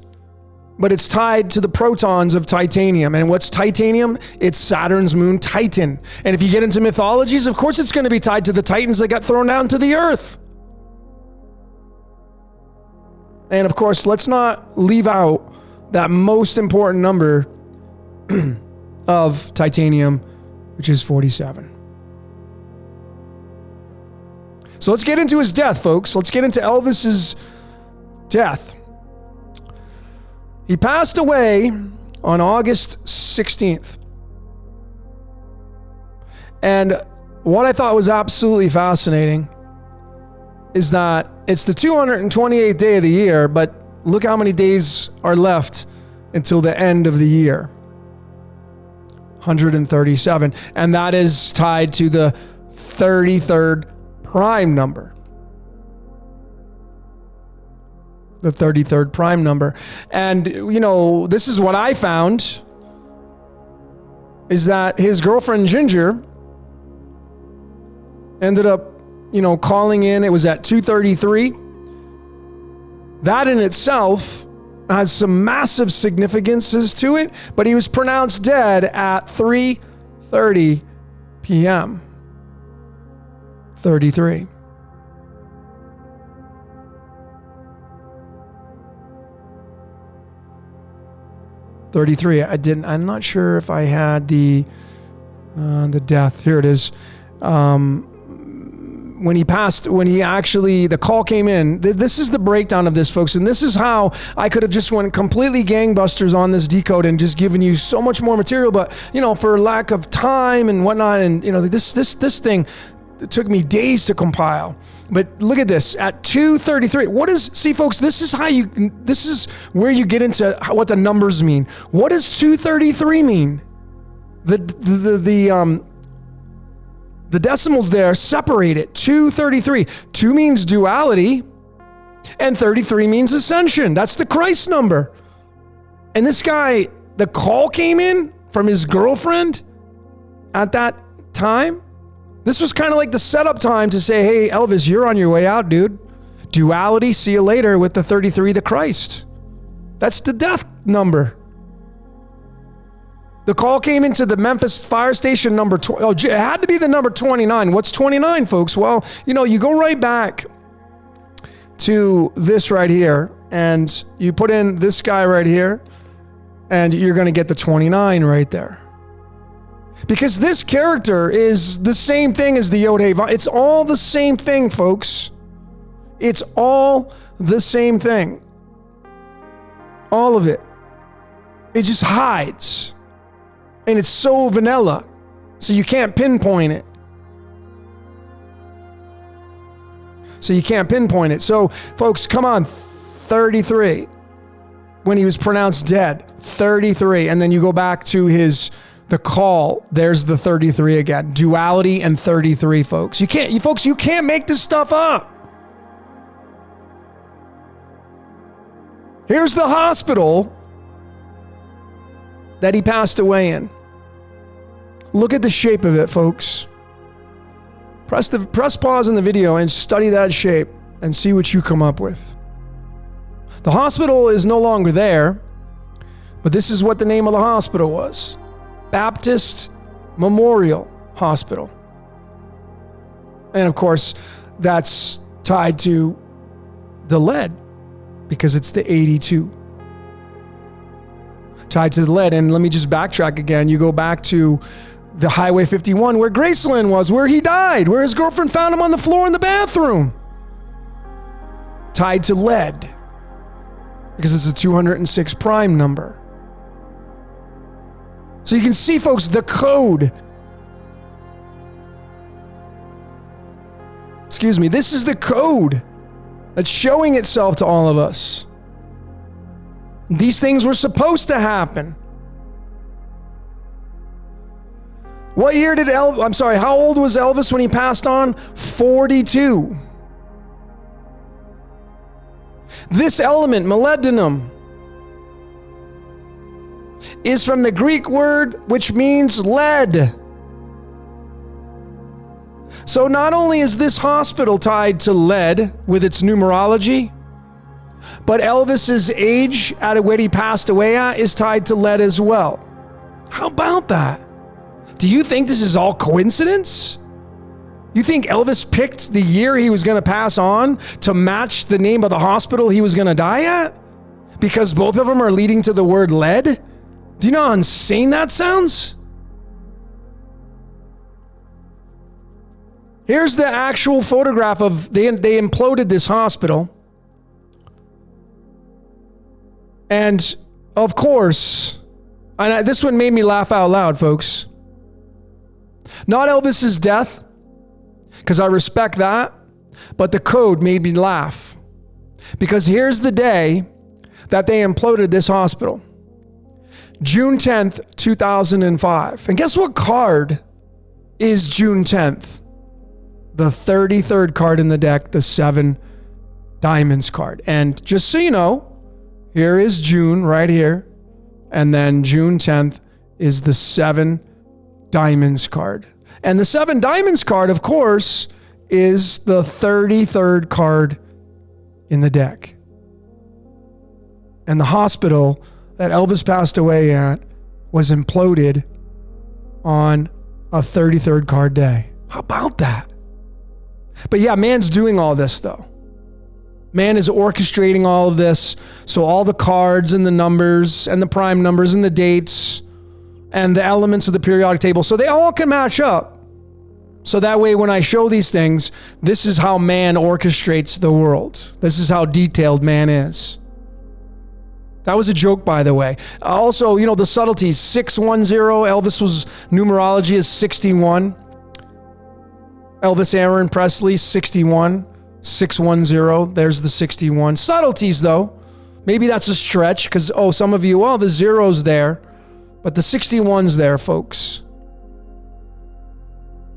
but it's tied to the protons of titanium. And what's titanium? It's Saturn's moon, Titan. And if you get into mythologies, of course it's going to be tied to the Titans that got thrown down to the earth. And of course, let's not leave out that most important number of titanium, which is 47. So let's get into his death, folks. Let's get into Elvis's death. He passed away on August 16th. And what I thought was absolutely fascinating is that it's the 228th day of the year, but look how many days are left until the end of the year. 137. And that is tied to the 33rd prime number. The 33rd prime number. And, this is what I found is that his girlfriend Ginger ended up, calling in. It was at 2:33. That in itself has some massive significances to it, but he was pronounced dead at 3:30 p.m. 33. I'm not sure if I had the death. Here it is. When the call came in, this is the breakdown of this, folks. And this is how I could have just went completely gangbusters on this decode and just given you so much more material. But, for lack of time and whatnot, and, this thing, it took me days to compile. But look at this at 2:33. See, folks, this is where you get into what the numbers mean. What does 2:33 mean? The decimals there separate it. 2:33. 2 means duality, and 33 means ascension. That's the Christ number. And this guy, the call came in from his girlfriend at that time. This was kind of like the setup time to say, hey, Elvis, you're on your way out, dude. Duality, see you later with the 33, the Christ. That's the death number. The call came into the Memphis fire station number 20. Oh, it had to be the number 29. What's 29, folks? Well, you go right back to this right here, and you put in this guy right here, and you're going to get the 29 right there. Because this character is the same thing as the Yod Hey Vav. It's all the same thing, folks. It's all the same thing. All of it. It just hides. And it's so vanilla, so you can't pinpoint it. So, folks, come on, 33. When he was pronounced dead, 33. And then you go back to the call. There's the 33 again. Duality and 33, folks. You can't make this stuff up. Here's the hospital that he passed away in. Look at the shape of it, folks. Press pause in the video and study that shape and see what you come up with. The hospital is no longer there, but this is what the name of the hospital was. Baptist Memorial Hospital. And of course, that's tied to the lead because it's the 82. Tied to the lead. And let me just backtrack again. You go back to the Highway 51 where Graceland was, where he died, where his girlfriend found him on the floor in the bathroom. Tied to lead because it's a 206 prime number. So you can see, folks, the code. This is the code that's showing itself to all of us. These things were supposed to happen. What year did how old was Elvis when he passed on? 42. This element, molybdenum, is from the Greek word which means lead. So not only is this hospital tied to lead with its numerology, but Elvis's age at when he passed away at is tied to lead as well. How about that? Do you think this is all coincidence? You think Elvis picked the year he was going to pass on to match the name of the hospital he was going to die at? Because both of them are leading to the word lead? Do you know how insane that sounds? Here's the actual photograph of they imploded this hospital. And of course, this one made me laugh out loud, folks. Not Elvis's death, because I respect that, but the code made me laugh. Because here's the day that they imploded this hospital. June 10th, 2005. And guess what card is June 10th? The 33rd card in the deck, the 7 diamonds card. And just so you know, here is June right here. And then June 10th is the 7 diamonds card. And the 7 diamonds card, of course, is the 33rd card in the deck. And the hospital that Elvis passed away at was imploded on a 33rd card day. How about that? But yeah, man's doing all this though. Man is orchestrating all of this. So all the cards and the numbers and the prime numbers and the dates and the elements of the periodic table, so they all can match up. So that way when I show these things, this is how man orchestrates the world. This is how detailed man is. That was a joke, by the way. Also, the subtleties, 610, Elvis was numerology is 61. Elvis Aaron Presley, 61. 610, there's the 61. Subtleties, though. Maybe that's a stretch because, some of you, the zero's there. But the 61's there, folks.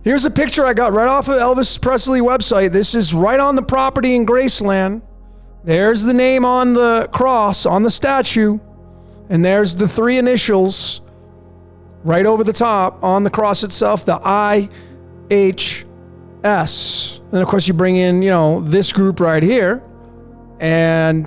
Here's a picture I got right off of Elvis Presley website. This is right on the property in Graceland. There's the name on the cross, on the statue. And there's the 3 initials right over the top on the cross itself, the IHS. And of course you bring in, this group right here. And,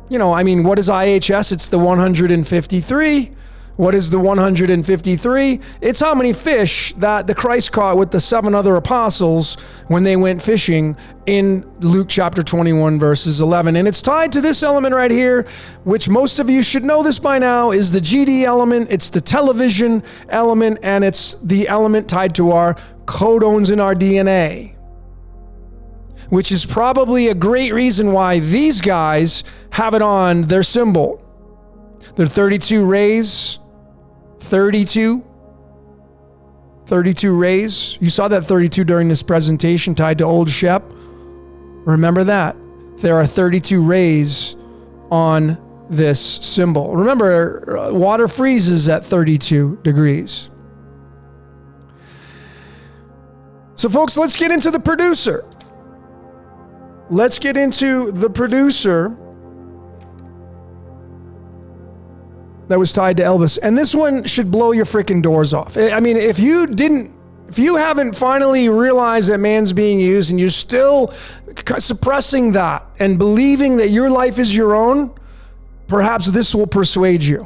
what is IHS? It's the 153. What is the 153? It's how many fish that the Christ caught with the 7 other apostles when they went fishing in Luke chapter 21, verses 11. And it's tied to this element right here, which most of you should know this by now, is the GD element. It's the television element, and it's the element tied to our codons in our DNA, which is probably a great reason why these guys have it on their symbol. They're 32 rays. 32 rays. You saw that 32 during this presentation tied to Old Shep. Remember that. There are 32 rays on this symbol. Remember, water freezes at 32 degrees. So folks, let's get into the producer. Let's get into the producer that was tied to Elvis. And this one should blow your freaking doors off. I mean, if you haven't finally realized that man's being used and you're still suppressing that and believing that your life is your own, perhaps this will persuade you.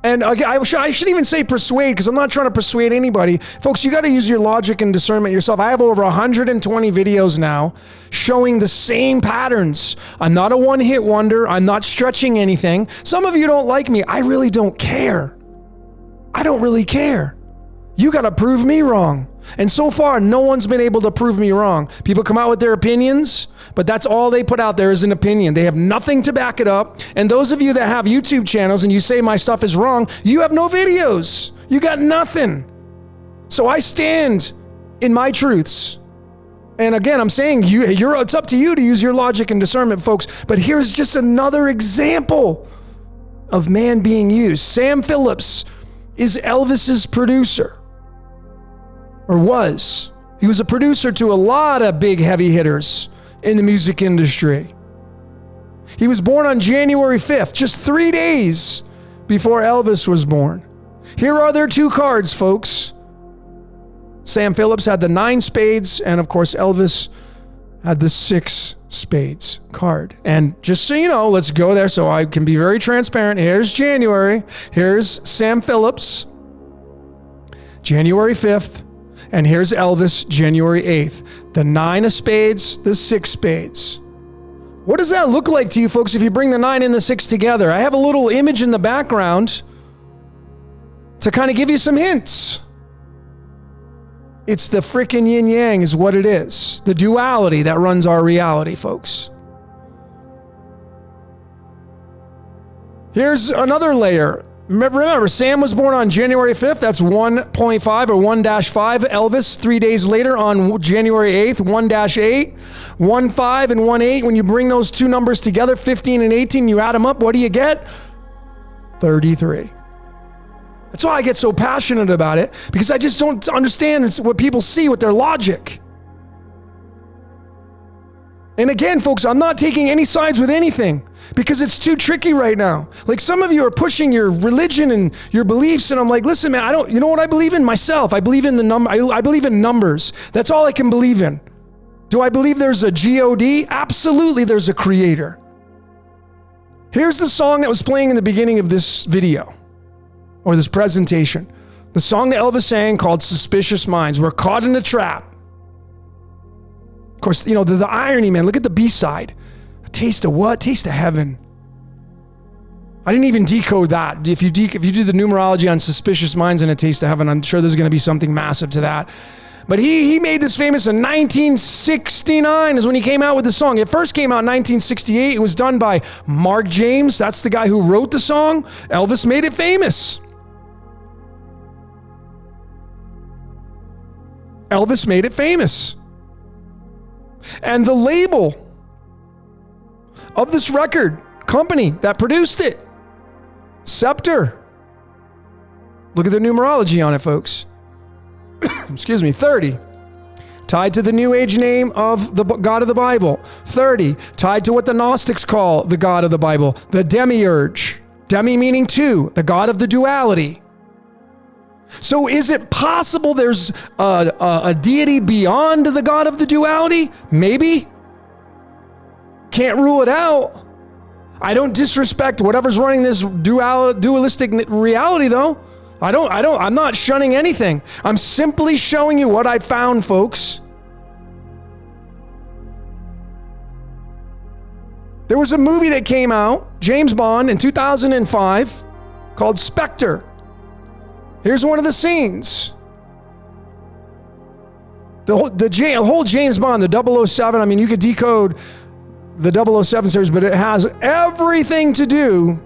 And I should even say persuade, because I'm not trying to persuade anybody. Folks, you got to use your logic and discernment yourself. I have over 120 videos now showing the same patterns. I'm not a one-hit wonder. I'm not stretching anything. Some of you don't like me. I really don't care. I don't really care. You got to prove me wrong. And so far, no one's been able to prove me wrong. People come out with their opinions, but that's all they put out there is an opinion. They have nothing to back it up. And those of you that have YouTube channels and you say my stuff is wrong, you have no videos. You got nothing. So I stand in my truths. And again, I'm saying it's up to you to use your logic and discernment, folks. But here's just another example of man being used. Sam Phillips is Elvis's producer. Or was. He was a producer to a lot of big heavy hitters in the music industry. He was born on January 5th, just 3 days before Elvis was born. Here are their 2 cards, folks. Sam Phillips had the 9 spades, and of course Elvis had the 6 spades card. And just so you know, let's go there so I can be very transparent. Here's January. Here's Sam Phillips, January 5th. And here's Elvis, January 8th. The 9 of spades, the 6 spades. What does that look like to you folks if you bring the 9 and the 6 together? I have a little image in the background to kind of give you some hints. It's the frickin' yin yang is what it is. The duality that runs our reality, folks. Here's another layer. Remember, Sam was born on January 5th. That's 1.5 or 1-5. Elvis, 3 days later on January 8th, 1-8. 1-5 and 1-8. When you bring those 2 numbers together, 15 and 18, you add them up, what do you get? 33. That's why I get so passionate about it, because I just don't understand what people see with their logic. And again, folks, I'm not taking any sides with anything because it's too tricky right now. Like some of you are pushing your religion and your beliefs, and I'm like, listen, man, you know what I believe in? Myself. I believe in I believe in numbers. That's all I can believe in. Do I believe there's a God? Absolutely, there's a creator. Here's the song that was playing in the beginning of this video or this presentation. The song that Elvis sang called Suspicious Minds. We're caught in a trap. Of course, you know, the irony, man. Look at the B-side. A taste of what? Taste of heaven. I didn't even decode that. If you do the numerology on Suspicious Minds and A Taste of Heaven, I'm sure there's going to be something massive to that. But he made this famous in 1969 is when he came out with the song. It first came out in 1968. It was done by Mark James. That's the guy who wrote the song. Elvis made it famous. Elvis made it famous. And the label of this record company that produced it, Scepter. Look at the numerology on it, folks. Excuse me, 30. Tied to the New Age name of the God of the Bible. 30. Tied to what the Gnostics call the God of the Bible, the Demiurge. Demi meaning two, the God of the duality. So is it possible there's a deity beyond the God of the duality? Maybe. Can't rule it out. I don't disrespect whatever's running this dualistic reality, though. I'm not shunning anything. I'm simply showing you what I found, folks. There was a movie that came out, James Bond, in 2005, called Spectre. Here's one of the scenes. The whole James Bond, the 007, I mean, you could decode the 007 series, but it has everything to do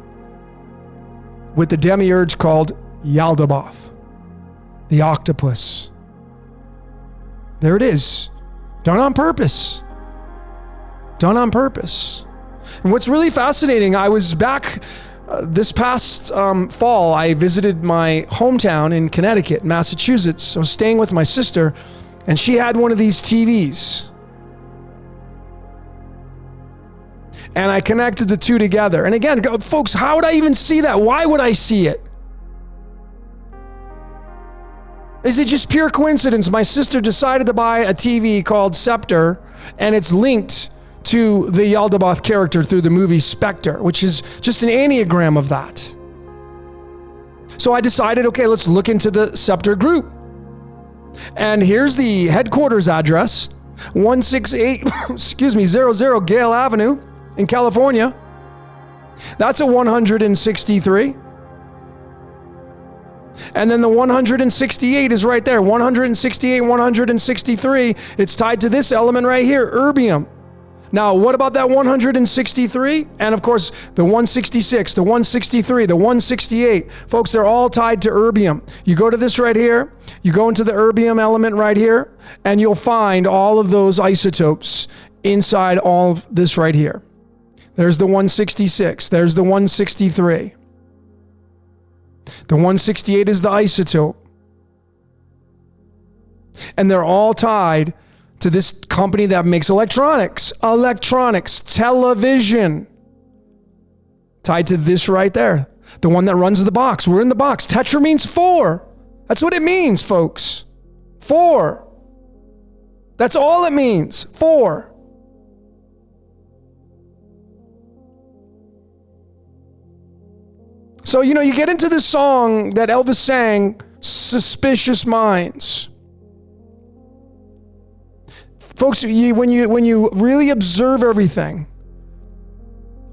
with the demiurge called Yaldabaoth, the octopus. There it is. Done on purpose. Done on purpose. And what's really fascinating, I was back this past fall, I visited my hometown in Connecticut, Massachusetts. I was staying with my sister, and she had one of these TVs. And I connected the two together. And again, folks, how would I even see that? Why would I see it? Is it just pure coincidence? My sister decided to buy a TV called Scepter, and it's linked to the Yaldabaoth character through the movie Spectre, which is just an enneagram of that. So I decided, okay, let's look into the Scepter group. And here's the headquarters address, 168, 00 Gale Avenue in California. That's a 163. And then the 168 is right there. 168, 163. It's tied to this element right here, erbium. Now, what about that 163? And of course, the 166, the 163, the 168. Folks, they're all tied to erbium. You go to this right here, you go into the erbium element right here, and you'll find all of those isotopes inside all of this right here. There's the 166. There's the 163. The 168 is the isotope. And they're all tied to this company that makes electronics, television. Tied to this right there. The one that runs the box. We're in the box. Tetra means 4. That's what it means, folks. 4. That's all it means. 4. So, you get into this song that Elvis sang, Suspicious Minds. Folks, when you really observe everything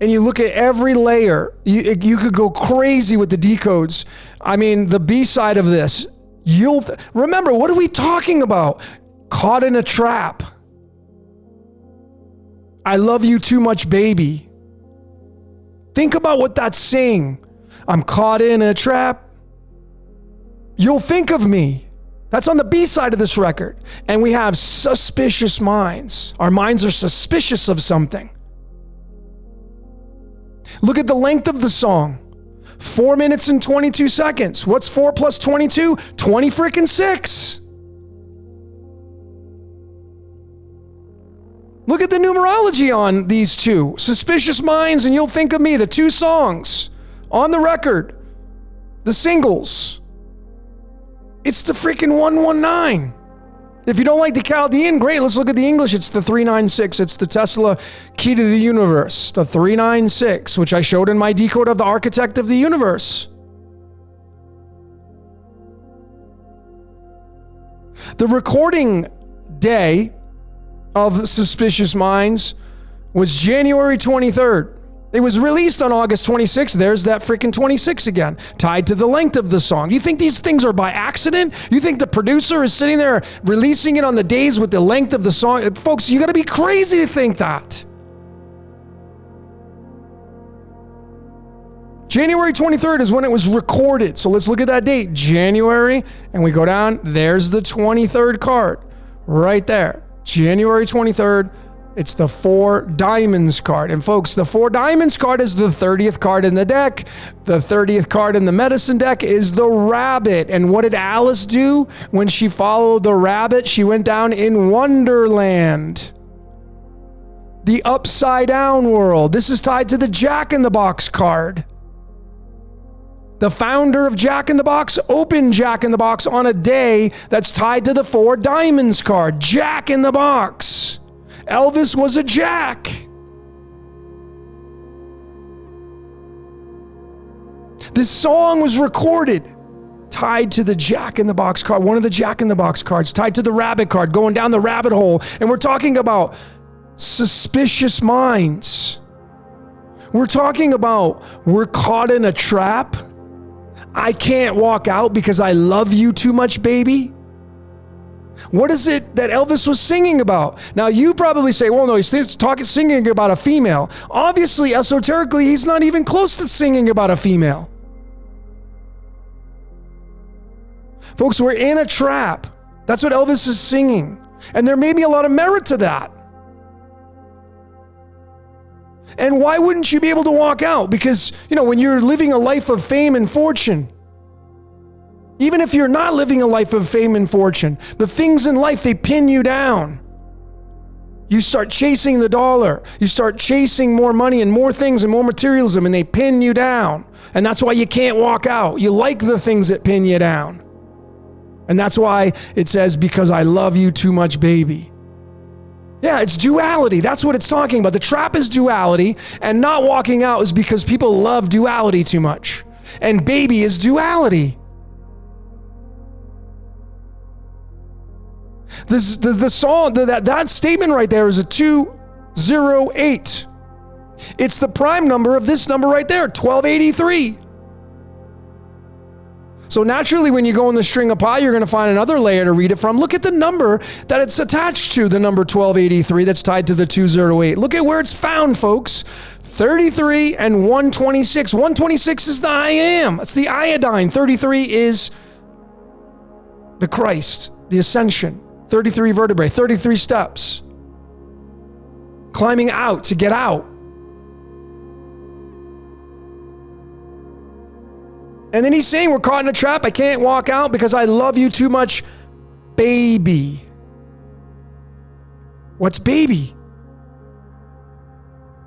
and you look at every layer, you could go crazy with the decodes. I mean, the B-side of this, remember, what are we talking about? Caught in a trap. I love you too much, baby. Think about what that's saying. I'm caught in a trap. You'll think of me. That's on the B side of this record. And we have suspicious minds. Our minds are suspicious of something. Look at the length of the song. 4 minutes and 22 seconds. What's 4 plus 22? 20 freaking 6. Look at the numerology on these two. Suspicious Minds and You'll Think of Me, the two songs on the record, the singles. It's the freaking 119. If you don't like the Chaldean, great. Let's look at the English. It's the 396. It's the Tesla key to the universe. The 396, which I showed in my decode of the architect of the universe. The recording day of Suspicious Minds was January 23rd. It was released on August 26th. There's that freaking 26 again, tied to the length of the song. You think these things are by accident? You think the producer is sitting there releasing it on the days with the length of the song? Folks, you got to be crazy to think that. January 23rd is when it was recorded. So let's look at that date, January, and we go down. There's the 23rd card right there. January 23rd. It's the 4 diamonds card. And folks, the 4 diamonds card is the 30th card in the deck. The 30th card in the medicine deck is the rabbit. And what did Alice do when she followed the rabbit? She went down in Wonderland, the upside down world. This is tied to the Jack in the Box card. The founder of Jack in the Box opened Jack in the Box on a day that's tied to the 4 diamonds card. Jack in the Box. Elvis was a jack. This song was recorded tied to the Jack in the Box card, one of the Jack in the Box cards, tied to the rabbit card, going down the rabbit hole. And we're talking about suspicious minds. We're talking about we're caught in a trap. I can't walk out because I love you too much, baby. What is it that Elvis was singing about? Now, you probably say, well, no, he's singing about a female. Obviously, esoterically, he's not even close to singing about a female. Folks, we're in a trap. That's what Elvis is singing. And there may be a lot of merit to that. And why wouldn't you be able to walk out? Because, when you're living a life of fame and fortune, even if you're not living a life of fame and fortune, the things in life, they pin you down. You start chasing the dollar. You start chasing more money and more things and more materialism, and they pin you down. And that's why you can't walk out. You like the things that pin you down. And that's why it says, because I love you too much, baby. Yeah, it's duality. That's what it's talking about. The trap is duality, and not walking out is because people love duality too much. And baby is duality. The song, that statement right there is a 208. It's the prime number of this number right there, 1283. So naturally, when you go in the string of pi, you're going to find another layer to read it from. Look at the number that it's attached to, the number 1283 that's tied to the 208. Look at where it's found, folks. 33 and 126. 126 is the I am. It's the iodine. 33 is the Christ, the ascension. 33 vertebrae, 33 steps. Climbing out to get out. And then he's saying, we're caught in a trap. I can't walk out because I love you too much, baby. What's baby?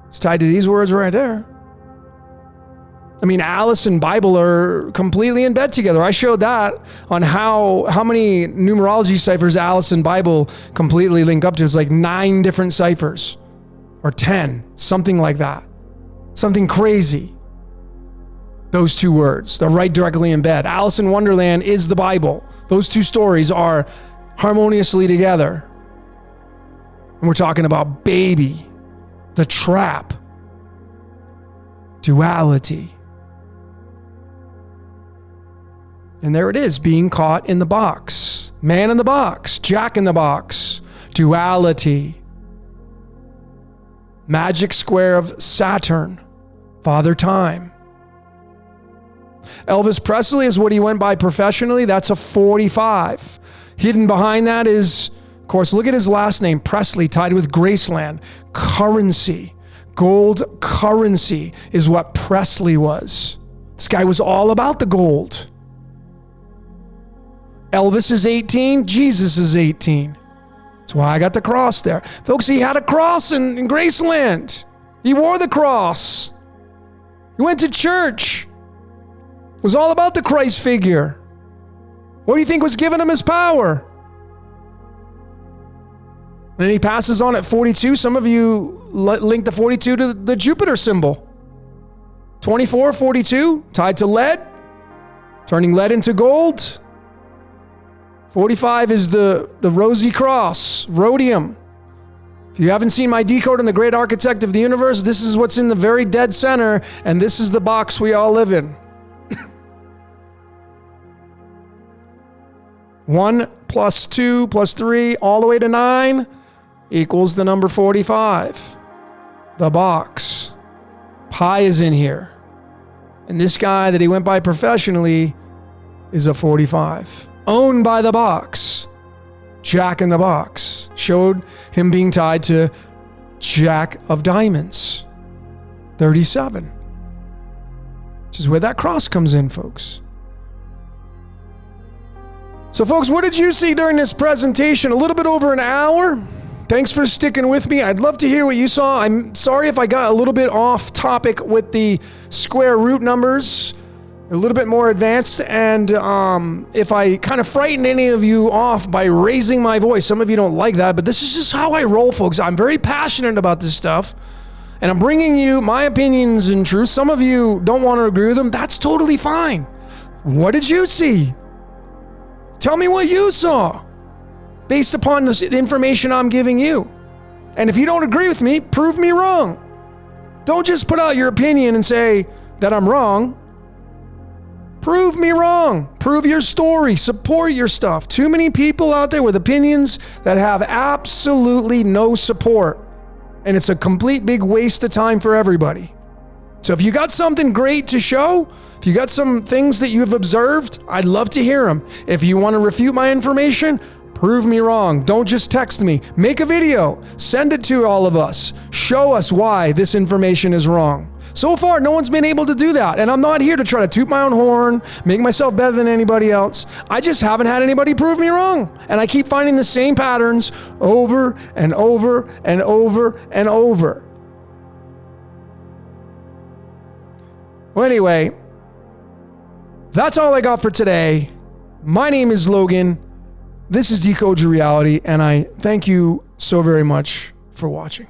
It's tied to these words right there. I mean, Alice and Bible are completely in bed together. I showed that on how many numerology ciphers Alice and Bible completely link up to. It's like 9 different ciphers or 10, something like that. Something crazy. Those 2 words, they're right directly in bed. Alice in Wonderland is the Bible. Those 2 stories are harmoniously together. And we're talking about baby, the trap, duality. And there it is, being caught in the box. Man in the box, Jack in the Box, duality. Magic square of Saturn, Father Time. Elvis Presley is what he went by professionally. That's a 45. Hidden behind that is, of course, look at his last name, Presley, tied with Graceland. Currency, gold currency is what Presley was. This guy was all about the gold. Elvis is 18, Jesus is 18. That's why I got the cross there. Folks, he had a cross in Graceland. He wore the cross. He went to church. It was all about the Christ figure. What do you think was giving him his power? And he passes on at 42. Some of you link the 42 to the Jupiter symbol. 24, 42, tied to lead, turning lead into gold. 45 is the rosy cross, rhodium. If you haven't seen my decode on the great architect of the universe, this is what's in the very dead center, and this is the box we all live in. 1 plus 2 plus 3 all the way to 9 equals the number 45. The box. Pi is in here. And this guy that he went by professionally is a 45. Owned by the box. Jack in the box. Showed him being tied to Jack of Diamonds. 37. Which is where that cross comes in, folks. So, folks, what did you see during this presentation? A little bit over an hour. Thanks for sticking with me. I'd love to hear what you saw. I'm sorry if I got a little bit off topic with the square root numbers, a little bit more advanced, and if I kind of frightened any of you off by raising my voice. Some of you don't like that, but this is just how I roll, folks. I'm very passionate about this stuff, and I'm bringing you my opinions and truth. Some of you don't want to agree with them. That's totally fine. What did you see? Tell me what you saw based upon the information I'm giving you. And if you don't agree with me, prove me wrong. Don't just put out your opinion and say that I'm wrong. Prove me wrong. Prove your story. Support your stuff. Too many people out there with opinions that have absolutely no support. And it's a complete big waste of time for everybody. So if you got something great to show, if you got some things that you've observed, I'd love to hear them. If you want to refute my information, prove me wrong. Don't just text me. Make a video. Send it to all of us. Show us why this information is wrong. So far, no one's been able to do that. And I'm not here to try to toot my own horn, make myself better than anybody else. I just haven't had anybody prove me wrong. And I keep finding the same patterns over and over and over and over. Well, anyway, that's all I got for today. My name is Logan. This is Decode Your Reality, and I thank you so very much for watching.